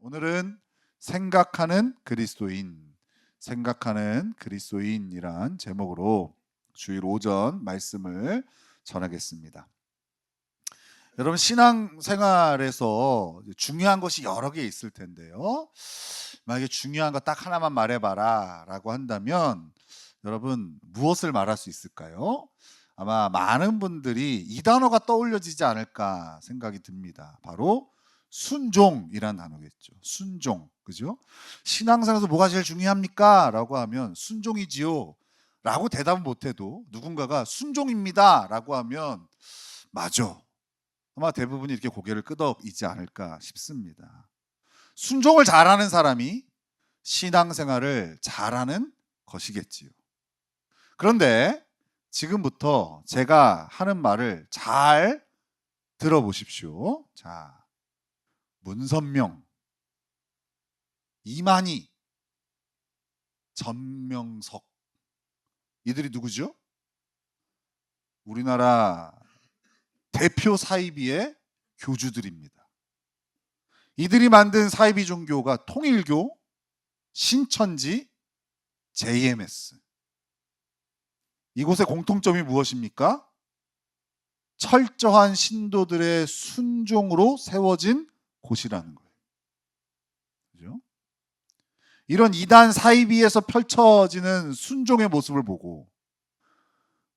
오늘은 생각하는 그리스도인이란 제목으로 주일 오전 말씀을 전하겠습니다. 여러분, 신앙생활에서 중요한 것이 여러 개 있을 텐데요. 만약에 중요한 거 딱 하나만 말해봐라 라고 한다면 여러분 무엇을 말할 수 있을까요? 아마 많은 분들이 이 단어가 떠올려지지 않을까 생각이 듭니다. 바로 순종이란 단어겠죠. 순종, 그죠? 신앙생활에서 뭐가 제일 중요합니까? 라고 하면 순종이지요 라고 대답은 못해도 누군가가 순종입니다 라고 하면 맞아, 아마 대부분이 이렇게 고개를 끄덕이지 않을까 싶습니다. 순종을 잘하는 사람이 신앙생활을 잘하는 것이겠지요. 그런데 지금부터 제가 하는 말을 잘 들어보십시오. 자, 문선명, 이만희, 전명석, 이들이 누구죠? 우리나라 대표 사이비의 교주들입니다. 이들이 만든 사이비 종교가 통일교, 신천지, JMS. 이곳의 공통점이 무엇입니까? 철저한 신도들의 순종으로 세워진 곳이라는 거예요. 그죠? 이런 이단 사이비에서 펼쳐지는 순종의 모습을 보고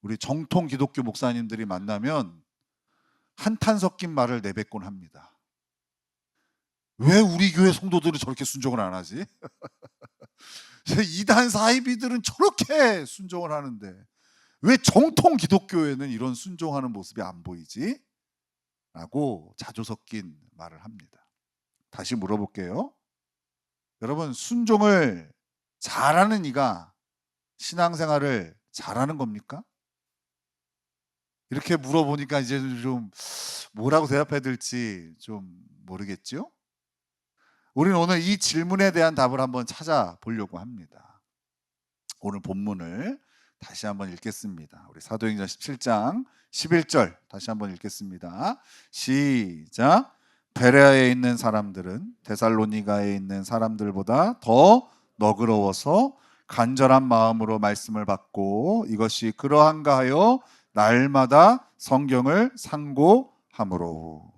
우리 정통 기독교 목사님들이 만나면 한탄 섞인 말을 내뱉곤 합니다. 왜 우리 교회 성도들은 저렇게 순종을 안 하지? 이단 사이비들은 저렇게 순종을 하는데 왜 정통 기독교에는 이런 순종하는 모습이 안 보이지? 라고 자조 섞인 말을 합니다. 다시 물어볼게요. 여러분, 순종을 잘하는 이가 신앙생활을 잘하는 겁니까? 이렇게 물어보니까 이제 좀 뭐라고 대답해야 될지 좀 모르겠죠? 우리는 오늘 이 질문에 대한 답을 한번 찾아보려고 합니다. 오늘 본문을 다시 한번 읽겠습니다. 우리 사도행전 17장 11절 다시 한번 읽겠습니다. 시작. 베레아에 있는 사람들은 데살로니가에 있는 사람들보다 더 너그러워서 간절한 마음으로 말씀을 받고 이것이 그러한가 하여 날마다 성경을 상고함으로.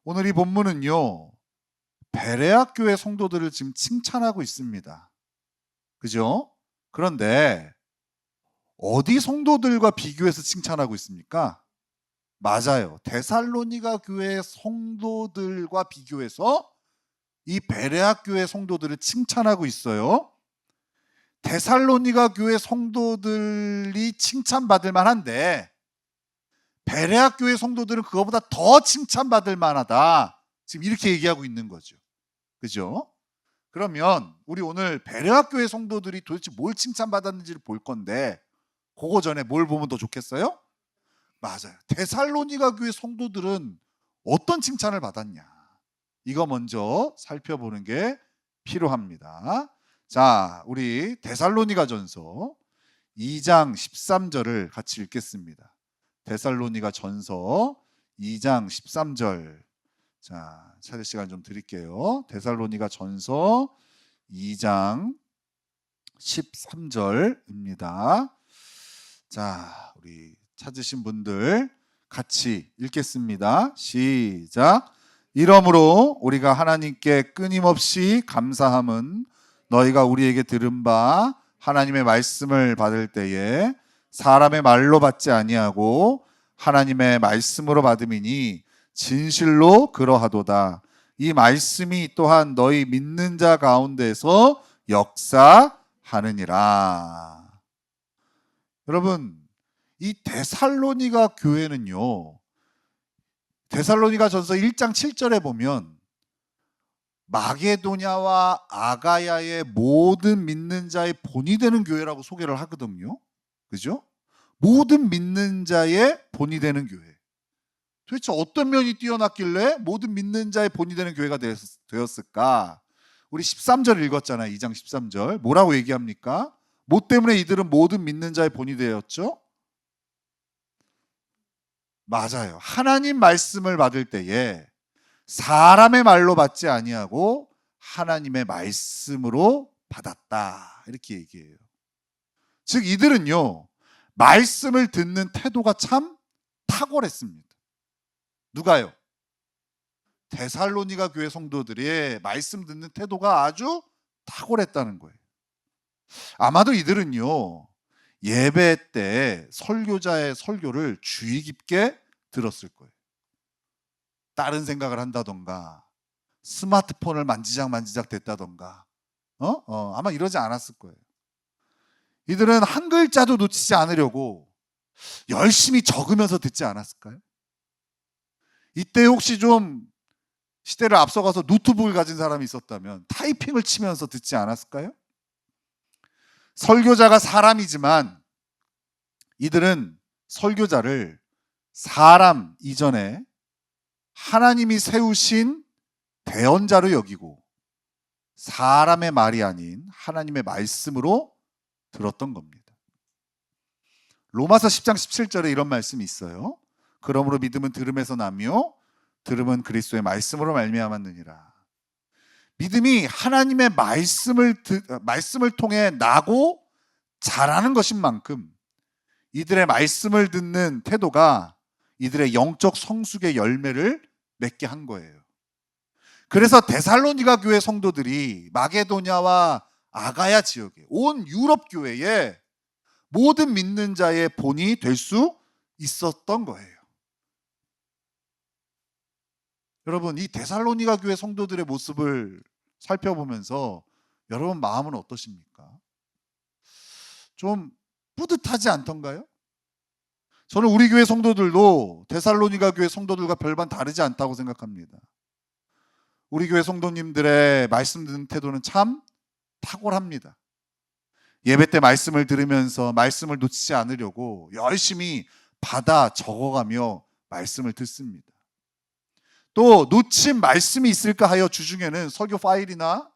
오늘 이 본문은요, 베레아 교회 성도들을 지금 칭찬하고 있습니다. 그죠? 그런데 어디 성도들과 비교해서 칭찬하고 있습니까? 맞아요. 데살로니가 교회 성도들과 비교해서 이 베레아 교회 성도들을 칭찬하고 있어요. 데살로니가 교회 성도들이 칭찬받을 만한데 베레아 교회 성도들은 그거보다 더 칭찬받을 만하다. 지금 이렇게 얘기하고 있는 거죠. 그죠? 그러면 우리 오늘 베레아 교회 성도들이 도대체 뭘 칭찬받았는지를 볼 건데 그거 전에 뭘 보면 더 좋겠어요? 맞아요. 데살로니가 교회 성도들은 어떤 칭찬을 받았냐? 이거 먼저 살펴보는 게 필요합니다. 자, 우리 데살로니가전서 2장 13절을 같이 읽겠습니다. 데살로니가전서 2장 13절. 자, 찾을 시간 좀 드릴게요. 데살로니가전서 2장 13절입니다. 자, 우리 찾으신 분들 같이 읽겠습니다. 시작. 이러므로 우리가 하나님께 끊임없이 감사함은 너희가 우리에게 들은 바 하나님의 말씀을 받을 때에 사람의 말로 받지 아니하고 하나님의 말씀으로 받음이니 진실로 그러하도다. 이 말씀이 또한 너희 믿는 자 가운데서 역사하느니라. 여러분, 이 데살로니가 교회는요, 데살로니가전서 1장 7절에 보면 마게도냐와 아가야의 모든 믿는 자의 본이 되는 교회라고 소개를 하거든요. 그죠? 모든 믿는 자의 본이 되는 교회. 도대체 어떤 면이 뛰어났길래 모든 믿는 자의 본이 되는 교회가 되었을까? 우리 13절 읽었잖아요. 2장 13절. 뭐라고 얘기합니까? 뭐 때문에 이들은 모든 믿는 자의 본이 되었죠? 맞아요. 하나님 말씀을 받을 때에 사람의 말로 받지 아니하고 하나님의 말씀으로 받았다. 이렇게 얘기해요. 즉 이들은요, 말씀을 듣는 태도가 참 탁월했습니다. 누가요? 데살로니가 교회 성도들의 말씀 듣는 태도가 아주 탁월했다는 거예요. 아마도 이들은요, 예배 때 설교자의 설교를 주의 깊게 들었을 거예요. 다른 생각을 한다던가 스마트폰을 만지작 됐다던가 아마 이러지 않았을 거예요. 이들은 한 글자도 놓치지 않으려고 열심히 적으면서 듣지 않았을까요? 이때 혹시 좀 시대를 앞서가서 노트북을 가진 사람이 있었다면 타이핑을 치면서 듣지 않았을까요? 설교자가 사람이지만 이들은 설교자를 사람 이전에 하나님이 세우신 대언자로 여기고 사람의 말이 아닌 하나님의 말씀으로 들었던 겁니다. 로마서 10장 17절에 이런 말씀이 있어요. 그러므로 믿음은 들음에서 나며 들음은 그리스도의 말씀으로 말미암았느니라. 믿음이 하나님의 말씀을 통해 나고 자라는 것인 만큼 이들의 말씀을 듣는 태도가 이들의 영적 성숙의 열매를 맺게 한 거예요. 그래서 데살로니가 교회 성도들이 마게도냐와 아가야 지역에 온 유럽 교회에 모든 믿는 자의 본이 될 수 있었던 거예요. 여러분, 이 데살로니가 교회 성도들의 모습을 살펴보면서 여러분 마음은 어떠십니까? 좀 뿌듯하지 않던가요? 저는 우리 교회 성도들도 데살로니가 교회 성도들과 별반 다르지 않다고 생각합니다. 우리 교회 성도님들의 말씀 듣는 태도는 참 탁월합니다. 예배 때 말씀을 들으면서 말씀을 놓치지 않으려고 열심히 받아 적어가며 말씀을 듣습니다. 또 놓친 말씀이 있을까 하여 주중에는 설교 파일이나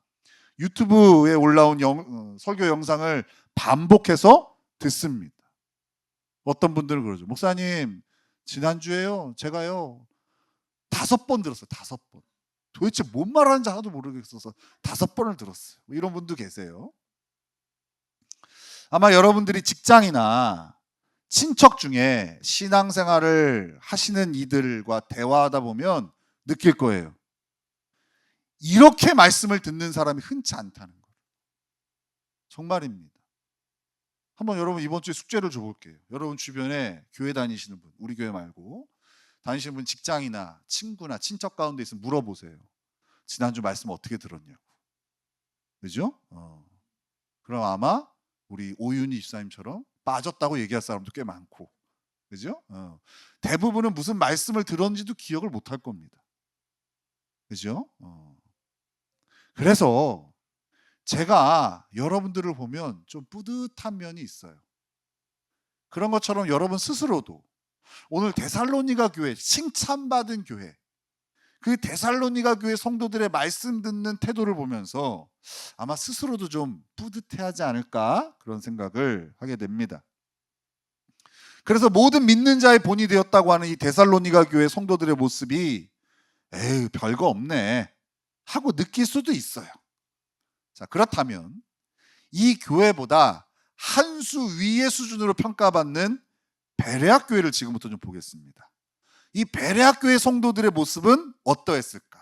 유튜브에 올라온 설교 영상을 반복해서 듣습니다. 어떤 분들은 그러죠. 목사님, 지난주에요 제가요 5번 들었어요. 5번. 도대체 뭔 말하는지 하나도 모르겠어서 5번을 들었어요. 이런 분도 계세요. 아마 여러분들이 직장이나 친척 중에 신앙생활을 하시는 이들과 대화하다 보면 느낄 거예요. 이렇게 말씀을 듣는 사람이 흔치 않다는 거예요. 정말입니다. 한번 여러분 이번 주에 숙제를 줘볼게요. 여러분 주변에 교회 다니시는 분, 우리 교회 말고 다니시는 분 직장이나 친구나 친척 가운데 있으면 물어보세요. 지난주 말씀 어떻게 들었냐고. 그죠? 그럼 아마 우리 오윤희 집사님처럼 빠졌다고 얘기할 사람도 꽤 많고, 그죠? 대부분은 무슨 말씀을 들었는지도 기억을 못할 겁니다. 그죠? 그래서 제가 여러분들을 보면 좀 뿌듯한 면이 있어요. 그런 것처럼 여러분 스스로도 오늘 데살로니가 교회, 칭찬받은 교회, 그 데살로니가 교회 성도들의 말씀 듣는 태도를 보면서 아마 스스로도 좀 뿌듯해하지 않을까 그런 생각을 하게 됩니다. 그래서 모든 믿는 자의 본이 되었다고 하는 이 데살로니가 교회 성도들의 모습이 에휴 별거 없네 하고 느낄 수도 있어요. 자, 그렇다면 이 교회보다 한 수 위의 수준으로 평가받는 베레아 교회를 지금부터 좀 보겠습니다. 이 베레아 교회 성도들의 모습은 어떠했을까?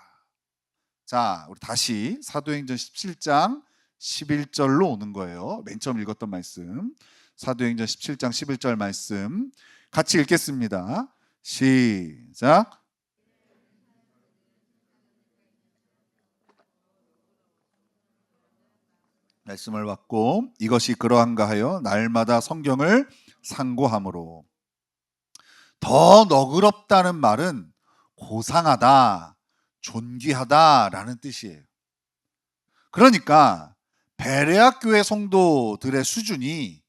자, 우리 다시 사도행전 17장 11절로 오는 거예요. 맨 처음 읽었던 말씀. 사도행전 17장 11절 말씀 같이 읽겠습니다. 시작. 말씀을 받고 이것이 그러한가 하여 날마다 성경을 상고함으로. 더 너그럽다는 말은 고상하다, 존귀하다라는 뜻이에요. 그러니까 베레아 교회 성도들의 수준이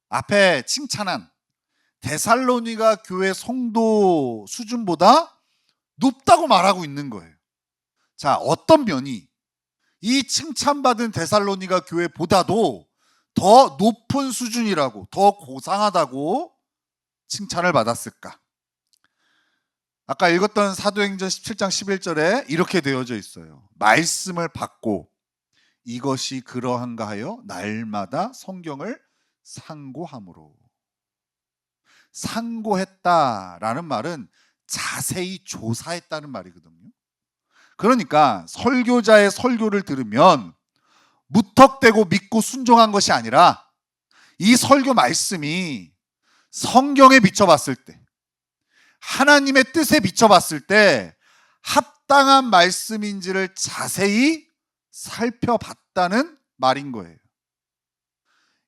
앞에 칭찬한 데살로니가 교회 성도 수준보다 높다고 말하고 있는 거예요. 자, 어떤 면이 이 칭찬받은 데살로니가 교회보다도 더 높은 수준이라고, 더 고상하다고 칭찬을 받았을까? 아까 읽었던 사도행전 17장 11절에 이렇게 되어져 있어요. 말씀을 받고 이것이 그러한가 하여 날마다 성경을 상고함으로. 상고했다라는 말은 자세히 조사했다는 말이거든요. 그러니까 설교자의 설교를 들으면 무턱대고 믿고 순종한 것이 아니라 이 설교 말씀이 성경에 비춰봤을 때, 하나님의 뜻에 비춰봤을 때 합당한 말씀인지를 자세히 살펴봤다는 말인 거예요.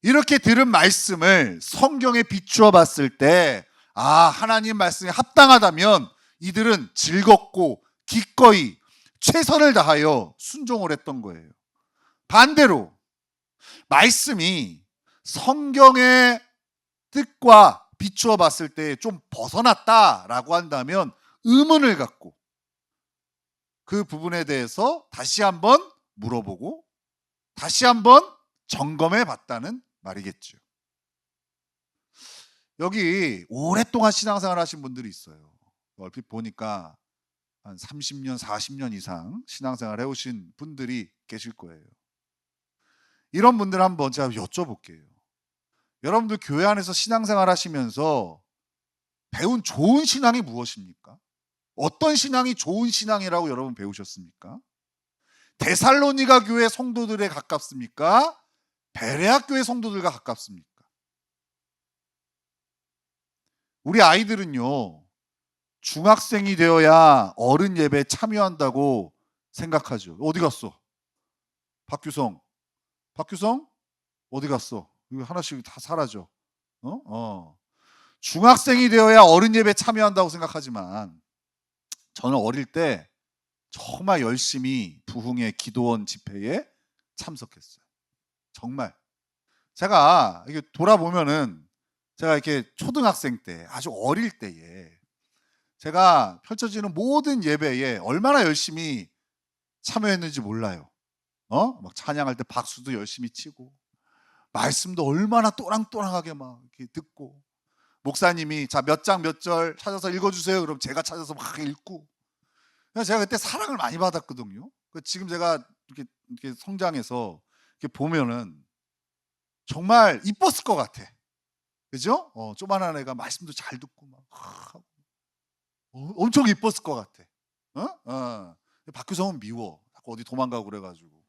이렇게 들은 말씀을 성경에 비추어 봤을 때, 하나님 말씀이 합당하다면 이들은 즐겁고 기꺼이 최선을 다하여 순종을 했던 거예요. 반대로 말씀이 성경의 뜻과 비추어 봤을 때 좀 벗어났다라고 한다면 의문을 갖고 그 부분에 대해서 다시 한번 물어보고 다시 한번 점검해 봤다는 말이겠죠. 여기 오랫동안 신앙생활 하신 분들이 있어요. 얼핏 보니까 한 30년, 40년 이상 신앙생활 해오신 분들이 계실 거예요. 이런 분들 한번 제가 여쭤볼게요. 여러분들 교회 안에서 신앙생활 하시면서 배운 좋은 신앙이 무엇입니까? 어떤 신앙이 좋은 신앙이라고 여러분 배우셨습니까? 데살로니가 교회 성도들에 가깝습니까? 베레아 교회 성도들과 가깝습니까? 우리 아이들은요, 중학생이 되어야 어른 예배에 참여한다고 생각하죠. 어디 갔어? 박규성 어디 갔어? 이거 하나씩 다 사라져. 중학생이 되어야 어른 예배에 참여한다고 생각하지만 저는 어릴 때 정말 열심히 부흥의 기도원 집회에 참석했어요. 정말. 제가 이게 돌아보면은 제가 이렇게 초등학생 때, 아주 어릴 때에 제가 펼쳐지는 모든 예배에 얼마나 열심히 참여했는지 몰라요. 막 찬양할 때 박수도 열심히 치고, 말씀도 얼마나 또랑또랑하게 막 이렇게 듣고, 목사님이 자, 몇 장 몇 절 찾아서 읽어주세요. 그럼 제가 찾아서 막 읽고. 제가 그때 사랑을 많이 받았거든요. 지금 제가 이렇게 성장해서 이렇게 보면은 정말 이뻤을 것 같아. 그죠? 조만한 애가 말씀도 잘 듣고 막 엄청 이뻤을 것 같아. 박규성은 미워. 자꾸 어디 도망가고 그래가지고.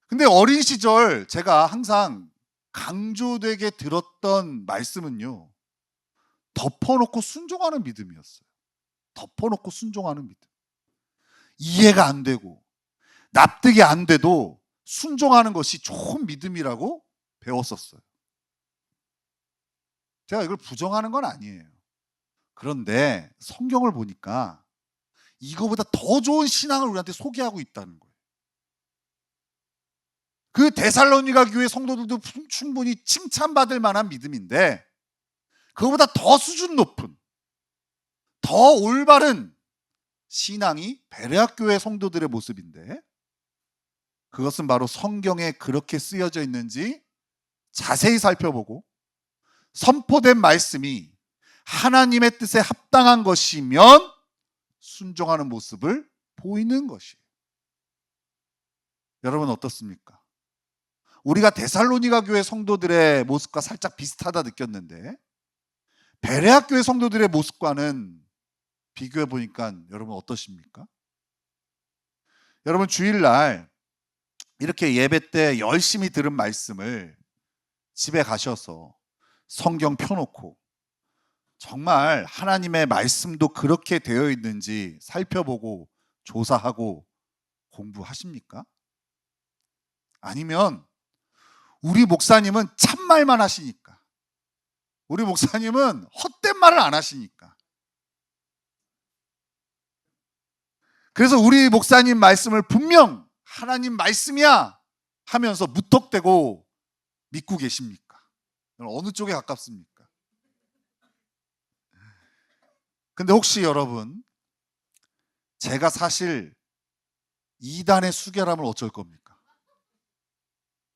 근데 어린 시절 제가 항상 강조되게 들었던 말씀은요, 덮어놓고 순종하는 믿음이었어요. 덮어놓고 순종하는 믿음. 이해가 안 되고 납득이 안 돼도 순종하는 것이 좋은 믿음이라고 배웠었어요. 제가 이걸 부정하는 건 아니에요. 그런데 성경을 보니까 이거보다 더 좋은 신앙을 우리한테 소개하고 있다는 거예요. 그 데살로니가 교회 성도들도 충분히 칭찬받을 만한 믿음인데 그거보다 더 수준 높은, 더 올바른 신앙이 베레아 교회 성도들의 모습인데, 그것은 바로 성경에 그렇게 쓰여져 있는지 자세히 살펴보고 선포된 말씀이 하나님의 뜻에 합당한 것이면 순종하는 모습을 보이는 것이에요. 여러분 어떻습니까? 우리가 데살로니가 교회 성도들의 모습과 살짝 비슷하다 느꼈는데 베레아 교회 성도들의 모습과는 비교해 보니까 여러분 어떠십니까? 여러분 주일날 이렇게 예배 때 열심히 들은 말씀을 집에 가셔서 성경 펴놓고 정말 하나님의 말씀도 그렇게 되어 있는지 살펴보고 조사하고 공부하십니까? 아니면 우리 목사님은 참말만 하시니까, 우리 목사님은 헛된 말을 안 하시니까, 그래서 우리 목사님 말씀을 분명 하나님 말씀이야 하면서 무턱대고 믿고 계십니까? 어느 쪽에 가깝습니까? 근데 혹시 여러분, 제가 사실 이단의 수계라면 어쩔 겁니까?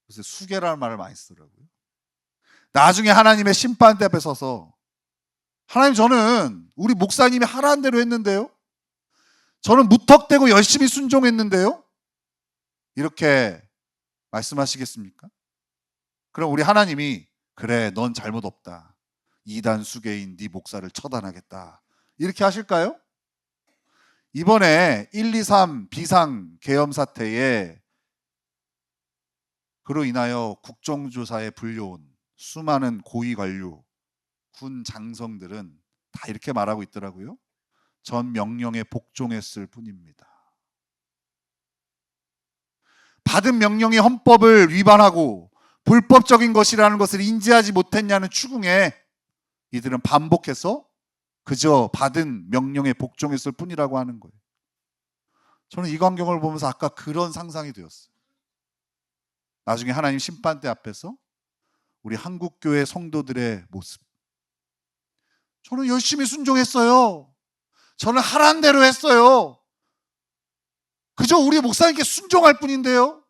그래서 수계라는 말을 많이 쓰더라고요. 나중에 하나님의 심판대 앞에 서서 하나님, 저는 우리 목사님이 하라는 대로 했는데요. 저는 무턱대고 열심히 순종했는데요. 이렇게 말씀하시겠습니까? 그럼 우리 하나님이 그래, 넌 잘못 없다, 이단 수계인 네 목사를 처단하겠다, 이렇게 하실까요? 이번에 123 비상 계엄 사태에 그로 인하여 국정조사에 불려온 수많은 고위 관료, 군 장성들은 다 이렇게 말하고 있더라고요. 전 명령에 복종했을 뿐입니다. 받은 명령이 헌법을 위반하고 불법적인 것이라는 것을 인지하지 못했냐는 추궁에 이들은 반복해서 그저 받은 명령에 복종했을 뿐이라고 하는 거예요. 저는 이 광경을 보면서 아까 그런 상상이 되었어요. 나중에 하나님 심판대 앞에서 우리 한국교회 성도들의 모습. 저는 열심히 순종했어요. 저는 하라는 대로 했어요. 그저 우리 목사님께 순종할 뿐인데요.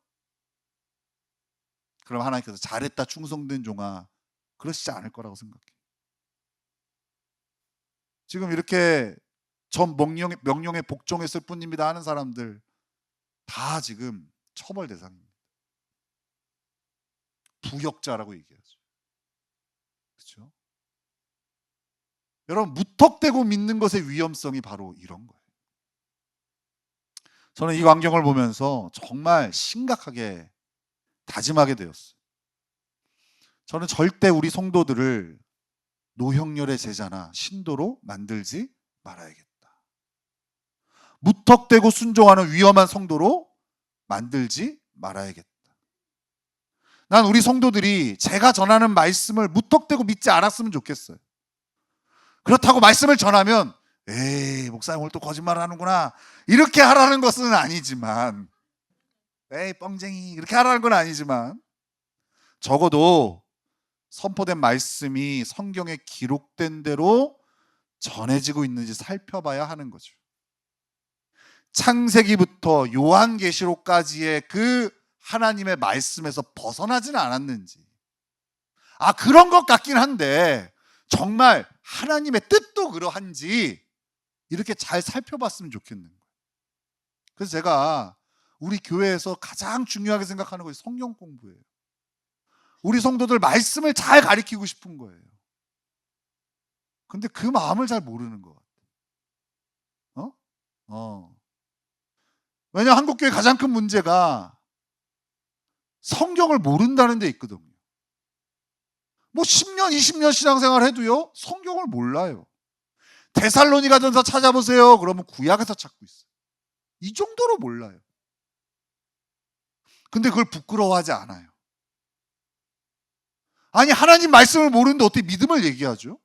그럼 하나님께서 잘했다 충성된 종아, 그러시지 않을 거라고 생각해요. 지금 이렇게 전 명령에 복종했을 뿐입니다 하는 사람들 다 지금 처벌 대상입니다. 부역자라고 얘기하죠. 그렇죠? 여러분, 무턱대고 믿는 것의 위험성이 바로 이런 거예요. 저는 이 광경을 보면서 정말 심각하게 다짐하게 되었어요. 저는 절대 우리 성도들을 노형렬의 제자나 신도로 만들지 말아야겠다. 무턱대고 순종하는 위험한 성도로 만들지 말아야겠다. 난 우리 성도들이 제가 전하는 말씀을 무턱대고 믿지 않았으면 좋겠어요. 그렇다고 말씀을 전하면 에이, 목사님 오늘 또 거짓말 하는구나, 이렇게 하라는 것은 아니지만, 에이 뻥쟁이, 이렇게 하라는 건 아니지만, 적어도 선포된 말씀이 성경에 기록된 대로 전해지고 있는지 살펴봐야 하는 거죠. 창세기부터 요한계시록까지의 그 하나님의 말씀에서 벗어나지는 않았는지, 그런 것 같긴 한데 정말 하나님의 뜻도 그러한지 이렇게 잘 살펴봤으면 좋겠는 거예요. 그래서 제가 우리 교회에서 가장 중요하게 생각하는 것이 성경 공부예요. 우리 성도들 말씀을 잘 가르치고 싶은 거예요. 근데 그 마음을 잘 모르는 것 같아요. 왜냐하면 한국교회 가장 큰 문제가 성경을 모른다는 데 있거든요. 뭐 10년, 20년 신앙생활 해도요, 성경을 몰라요. 데살로니가전서 찾아보세요. 그러면 구약에서 찾고 있어요. 이 정도로 몰라요. 근데 그걸 부끄러워하지 않아요. 아니, 하나님 말씀을 모르는데 어떻게 믿음을 얘기하죠?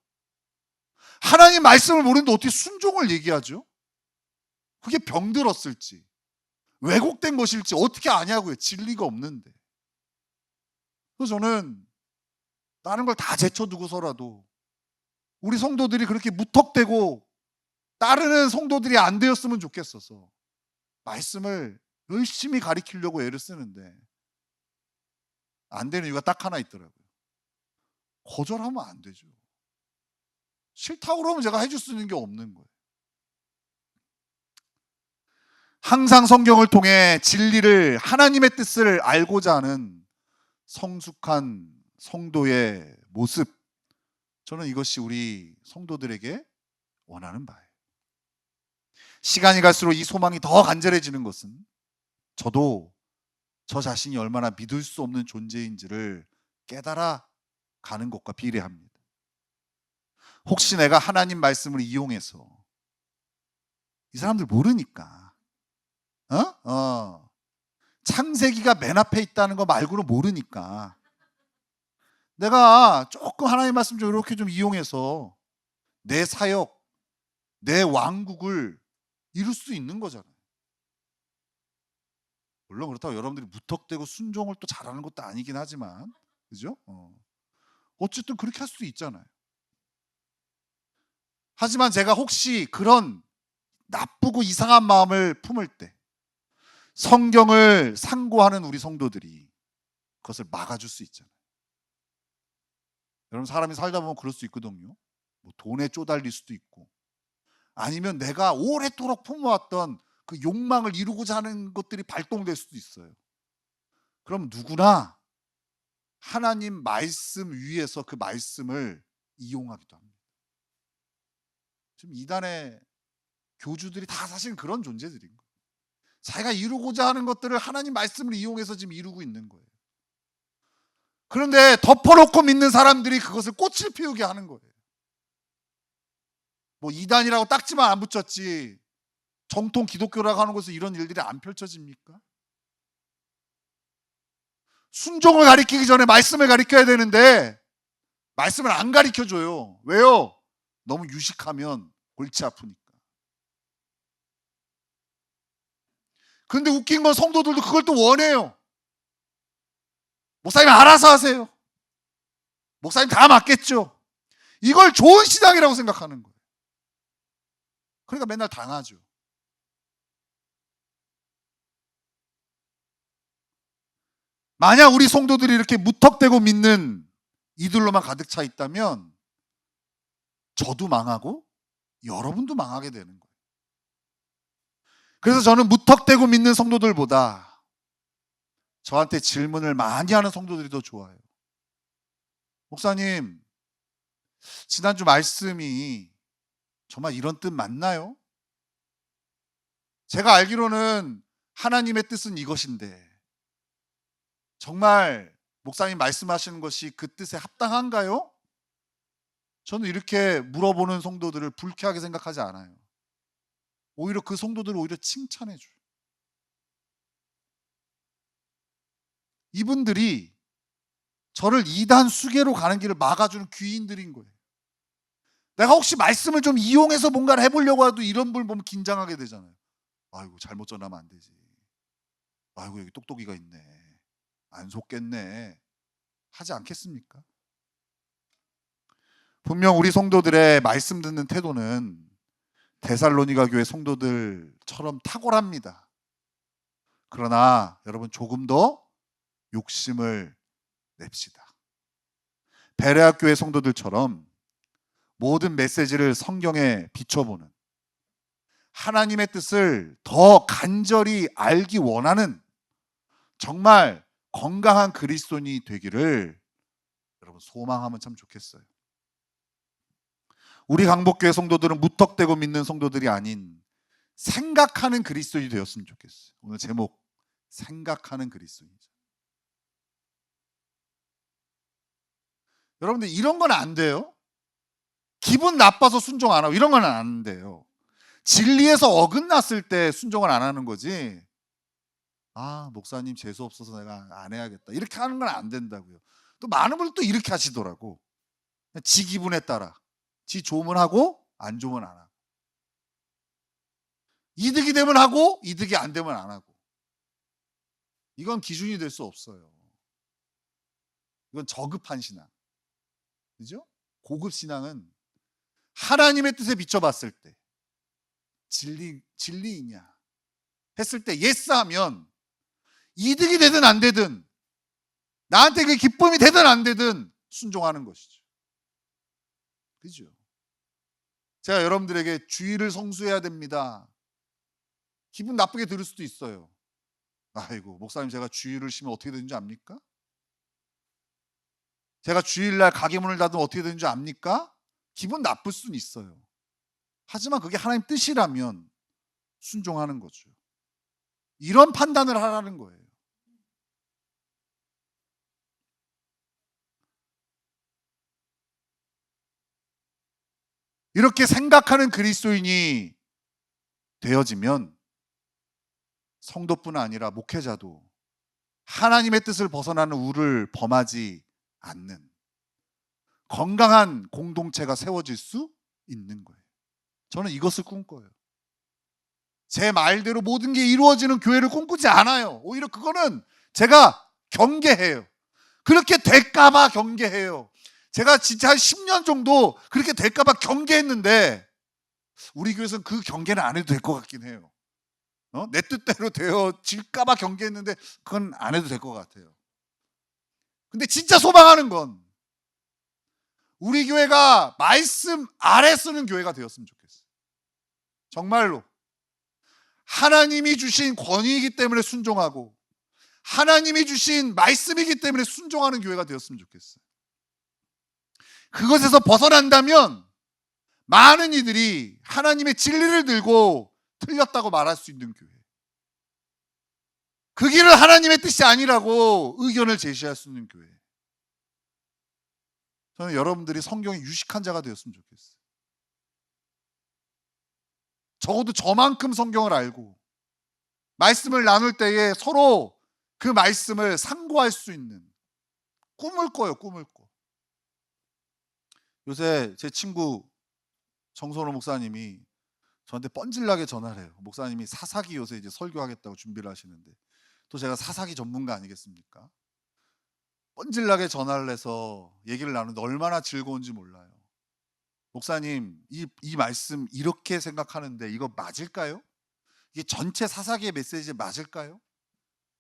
하나님 말씀을 모르는데 어떻게 순종을 얘기하죠? 그게 병들었을지 왜곡된 것일지 어떻게 아냐고요. 진리가 없는데. 그래서 저는 다른 걸 다 제쳐두고서라도 우리 성도들이 그렇게 무턱대고 따르는 성도들이 안 되었으면 좋겠어서 말씀을 열심히 가리키려고 애를 쓰는데 안 되는 이유가 딱 하나 있더라고요. 거절하면 안 되죠. 싫다고 그러면 제가 해줄 수 있는 게 없는 거예요. 항상 성경을 통해 진리를, 하나님의 뜻을 알고자 하는 성숙한 성도의 모습, 저는 이것이 우리 성도들에게 원하는 바예요. 시간이 갈수록 이 소망이 더 간절해지는 것은 저도 저 자신이 얼마나 믿을 수 없는 존재인지를 깨달아 가는 것과 비례합니다. 혹시 내가 하나님 말씀을 이용해서, 이 사람들 모르니까 창세기가 맨 앞에 있다는 거 말고는 모르니까 내가 조금 하나님 말씀 좀 이렇게 좀 이용해서 내 사역, 내 왕국을 이룰 수 있는 거잖아요. 물론 그렇다고 여러분들이 무턱대고 순종을 또 잘하는 것도 아니긴 하지만, 그죠? 어쨌든 그렇게 할 수도 있잖아요. 하지만 제가 혹시 그런 나쁘고 이상한 마음을 품을 때 성경을 상고하는 우리 성도들이 그것을 막아줄 수 있잖아요. 여러분, 사람이 살다 보면 그럴 수 있거든요. 뭐 돈에 쪼달릴 수도 있고, 아니면 내가 오랫도록 품어왔던 그 욕망을 이루고자 하는 것들이 발동될 수도 있어요. 그럼 누구나 하나님 말씀 위에서 그 말씀을 이용하기도 합니다. 지금 이단의 교주들이 다 사실 그런 존재들인 거예요. 자기가 이루고자 하는 것들을 하나님 말씀을 이용해서 지금 이루고 있는 거예요. 그런데 덮어놓고 믿는 사람들이 그것을 꽃을 피우게 하는 거예요. 뭐 이단이라고 딱지만 안 붙였지 정통 기독교라고 하는 곳에서 이런 일들이 안 펼쳐집니까? 순종을 가리키기 전에 말씀을 가리켜야 되는데 말씀을 안 가리켜줘요. 왜요? 너무 유식하면 골치 아프니까. 근데 웃긴 건 성도들도 그걸 또 원해요. 목사님 알아서 하세요. 목사님 다 맞겠죠. 이걸 좋은 신앙이라고 생각하는 거예요. 그러니까 맨날 당하죠. 만약 우리 성도들이 이렇게 무턱대고 믿는 이들로만 가득 차 있다면 저도 망하고 여러분도 망하게 되는 거예요. 그래서 저는 무턱대고 믿는 성도들보다 저한테 질문을 많이 하는 성도들이 더 좋아요. 목사님, 지난주 말씀이 정말 이런 뜻 맞나요? 제가 알기로는 하나님의 뜻은 이것인데 정말 목사님 말씀하시는 것이 그 뜻에 합당한가요? 저는 이렇게 물어보는 성도들을 불쾌하게 생각하지 않아요. 오히려 그 성도들을 오히려 칭찬해 줘요. 이분들이 저를 이단 수계로 가는 길을 막아주는 귀인들인 거예요. 내가 혹시 말씀을 좀 이용해서 뭔가를 해보려고 해도 이런 분 보면 긴장하게 되잖아요. 아이고 잘못 전하면 안 되지. 아이고 여기 똑똑이가 있네. 안 속겠네. 하지 않겠습니까? 분명 우리 성도들의 말씀 듣는 태도는 데살로니가 교회 성도들처럼 탁월합니다. 그러나 여러분 조금 더 욕심을 냅시다. 베레아 교회 성도들처럼 모든 메시지를 성경에 비춰보는, 하나님의 뜻을 더 간절히 알기 원하는 정말 건강한 그리스도인이 되기를 여러분 소망하면 참 좋겠어요. 우리 강복교회 성도들은 무턱대고 믿는 성도들이 아닌 생각하는 그리스도인이 되었으면 좋겠어요. 오늘 제목 생각하는 그리스도인이죠. 여러분들 이런 건 안 돼요. 기분 나빠서 순종 안 하고 이런 건 안 돼요. 진리에서 어긋났을 때 순종을 안 하는 거지. 아 목사님 재수 없어서 내가 안 해야겠다 이렇게 하는 건 안 된다고요. 또 많은 분들 또 이렇게 하시더라고. 지 기분에 따라 지 좋으면 하고 안 좋으면 안 하고, 이득이 되면 하고 이득이 안 되면 안 하고. 이건 기준이 될 수 없어요. 이건 저급한 신앙, 그죠? 고급 신앙은 하나님의 뜻에 비춰봤을 때 진리이냐 했을 때 예스 하면 이득이 되든 안 되든 나한테 그 기쁨이 되든 안 되든 순종하는 것이죠. 그죠? 제가 여러분들에게 주의를 성수해야 됩니다. 기분 나쁘게 들을 수도 있어요. 아이고 목사님 제가 주의를 쉬면 어떻게 되는지 압니까? 제가 주일날 가게문을 닫으면 어떻게 되는지 압니까? 기분 나쁠 수는 있어요. 하지만 그게 하나님 뜻이라면 순종하는 거죠. 이런 판단을 하라는 거예요. 이렇게 생각하는 그리스도인이 되어지면 성도뿐 아니라 목회자도 하나님의 뜻을 벗어나는 우를 범하지 않는 건강한 공동체가 세워질 수 있는 거예요. 저는 이것을 꿈꿔요. 제 말대로 모든 게 이루어지는 교회를 꿈꾸지 않아요. 오히려 그거는 제가 경계해요. 그렇게 될까봐 경계해요. 제가 진짜 한 10년 정도 그렇게 될까봐 경계했는데 우리 교회에서는 그 경계는 안 해도 될 것 같긴 해요. 내 뜻대로 되어질까봐 경계했는데 그건 안 해도 될 것 같아요. 근데 진짜 소망하는 건 우리 교회가 말씀 아래 쓰는 교회가 되었으면 좋겠어요. 정말로 하나님이 주신 권위이기 때문에 순종하고 하나님이 주신 말씀이기 때문에 순종하는 교회가 되었으면 좋겠어요. 그것에서 벗어난다면 많은 이들이 하나님의 진리를 들고 틀렸다고 말할 수 있는 교회, 그 길은 하나님의 뜻이 아니라고 의견을 제시할 수 있는 교회. 저는 여러분들이 성경에 유식한 자가 되었으면 좋겠어요. 적어도 저만큼 성경을 알고 말씀을 나눌 때에 서로 그 말씀을 상고할 수 있는, 꿈을 꿔요, 꿈을 꿔. 요새 제 친구 정선호 목사님이 저한테 뻔질나게 전화를 해요. 목사님이 사사기 요새 이제 설교하겠다고 준비를 하시는데, 또 제가 사사기 전문가 아니겠습니까? 뻔질나게 전화를 해서 얘기를 나누는데 얼마나 즐거운지 몰라요. 목사님, 이 말씀 이렇게 생각하는데 이거 맞을까요? 이게 전체 사사기의 메시지 맞을까요?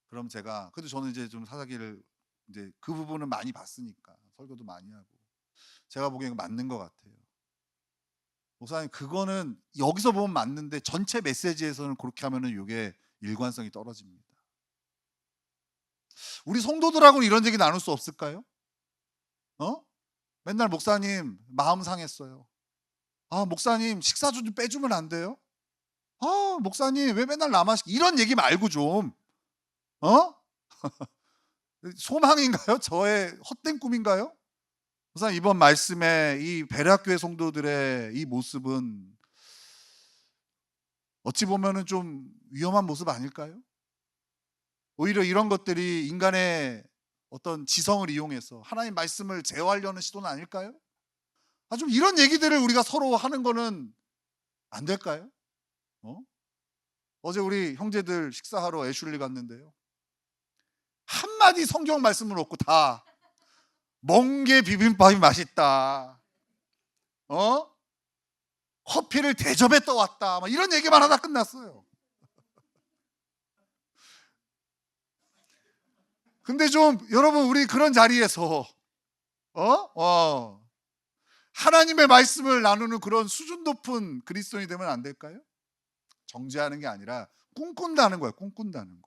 그럼 제가, 그래도 저는 이제 좀 사사기를 이제 그 부분은 많이 봤으니까 설교도 많이 하고, 제가 보기엔 맞는 것 같아요. 목사님, 그거는 여기서 보면 맞는데 전체 메시지에서는 그렇게 하면은 이게 일관성이 떨어집니다. 우리 성도들하고는 이런 얘기 나눌 수 없을까요? 맨날 목사님 마음 상했어요. 목사님 식사 좀 빼주면 안 돼요? 목사님 왜 맨날 나만 이런 얘기 말고 좀 소망인가요? 저의 헛된 꿈인가요? 목사님, 이번 말씀에 이 베레아교회 성도들의 이 모습은 어찌 보면은 좀 위험한 모습 아닐까요? 오히려 이런 것들이 인간의 어떤 지성을 이용해서 하나님 말씀을 제어하려는 시도는 아닐까요? 좀 이런 얘기들을 우리가 서로 하는 거는 안 될까요? 어제 우리 형제들 식사하러 애슐리 갔는데요, 한마디 성경 말씀을 없고 다 멍게 비빔밥이 맛있다, 커피를 대접에 떠왔다, 막 이런 얘기만 하다 끝났어요. 근데 좀 여러분, 우리 그런 자리에서 하나님의 말씀을 나누는 그런 수준 높은 그리스도인이 되면 안 될까요? 정죄하는 게 아니라 꿈꾼다는 거예요. 꿈꾼다는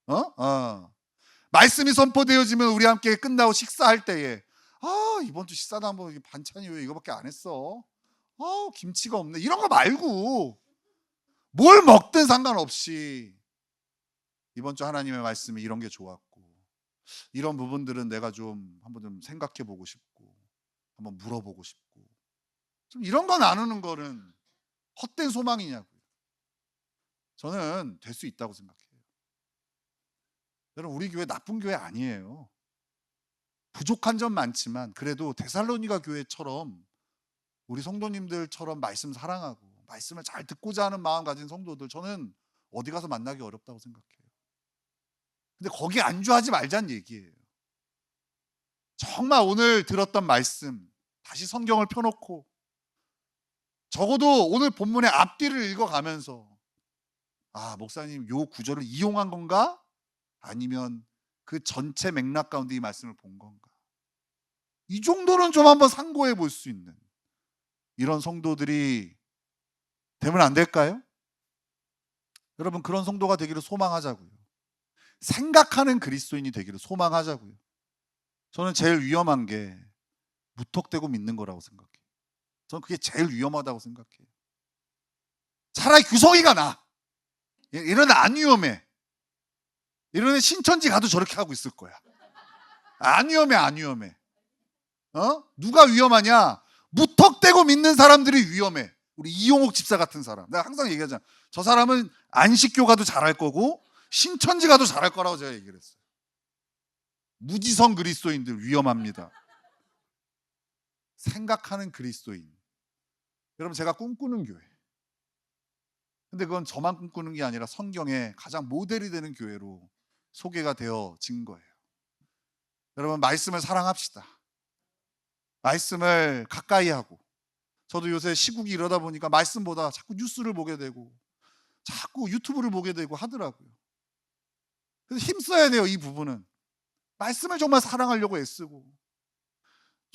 거. 말씀이 선포되어지면 우리 함께 끝나고 식사할 때에 이번 주 식사도 한번 반찬이 왜 이거밖에 안 했어? 김치가 없네. 이런 거 말고 뭘 먹든 상관없이 이번 주 하나님의 말씀이 이런 게 좋았고, 이런 부분들은 내가 좀 한번 좀 생각해 보고 싶고 한번 물어보고 싶고, 좀 이런 거 나누는 거는 헛된 소망이냐고요. 저는 될 수 있다고 생각해요. 여러분, 우리 교회 나쁜 교회 아니에요. 부족한 점 많지만 그래도 데살로니가 교회처럼 우리 성도님들처럼 말씀 사랑하고 말씀을 잘 듣고자 하는 마음 가진 성도들, 저는 어디 가서 만나기 어렵다고 생각해요. 근데 거기에 안주하지 말자는 얘기예요. 정말 오늘 들었던 말씀 다시 성경을 펴놓고 적어도 오늘 본문의 앞뒤를 읽어가면서 목사님 요 구절을 이용한 건가? 아니면 그 전체 맥락 가운데 이 말씀을 본 건가? 이 정도는 좀 한번 상고해 볼 수 있는 이런 성도들이 되면 안 될까요? 여러분, 그런 성도가 되기를 소망하자고요. 생각하는 그리스도인이 되기를 소망하자고요. 저는 제일 위험한 게 무턱대고 믿는 거라고 생각해요. 저는 그게 제일 위험하다고 생각해요. 차라리 규성이가 나. 이런 애 안 위험해. 이런 애 신천지 가도 저렇게 하고 있을 거야. 안 위험해, 안 위험해. 누가 위험하냐? 무턱대고 믿는 사람들이 위험해. 우리 이용옥 집사 같은 사람. 내가 항상 얘기하잖아. 저 사람은 안식교 가도 잘할 거고 신천지 가도 잘할 거라고 제가 얘기를 했어요. 무지성 그리스도인들 위험합니다. 생각하는 그리스도인. 여러분, 제가 꿈꾸는 교회. 근데 그건 저만 꿈꾸는 게 아니라 성경에 가장 모델이 되는 교회로 소개가 되어진 거예요. 여러분, 말씀을 사랑합시다. 말씀을 가까이 하고, 저도 요새 시국이 이러다 보니까 말씀보다 자꾸 뉴스를 보게 되고 자꾸 유튜브를 보게 되고 하더라고요. 그래서 힘써야 돼요. 이 부분은 말씀을 정말 사랑하려고 애쓰고,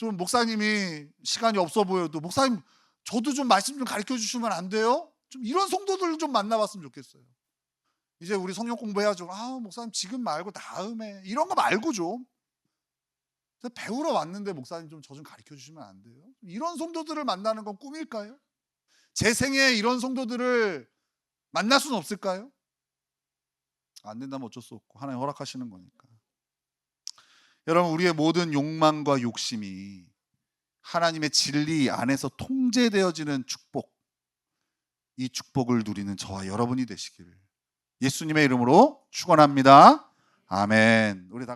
좀 목사님이 시간이 없어 보여도 목사님 저도 좀 말씀 좀 가르쳐 주시면 안 돼요? 좀 이런 성도들 좀 만나봤으면 좋겠어요. 이제 우리 성경 공부해야죠. 목사님 지금 말고 다음에 이런 거 말고 좀 배우러 왔는데 목사님 좀 저 좀 가르쳐 주시면 안 돼요? 이런 성도들을 만나는 건 꿈일까요? 제 생에 이런 성도들을 만날 수는 없을까요? 안 된다면 어쩔 수 없고 하나님 허락하시는 거니까. 여러분, 우리의 모든 욕망과 욕심이 하나님의 진리 안에서 통제되어지는 축복, 이 축복을 누리는 저와 여러분이 되시기를 예수님의 이름으로 축원합니다. 아멘. 우리 다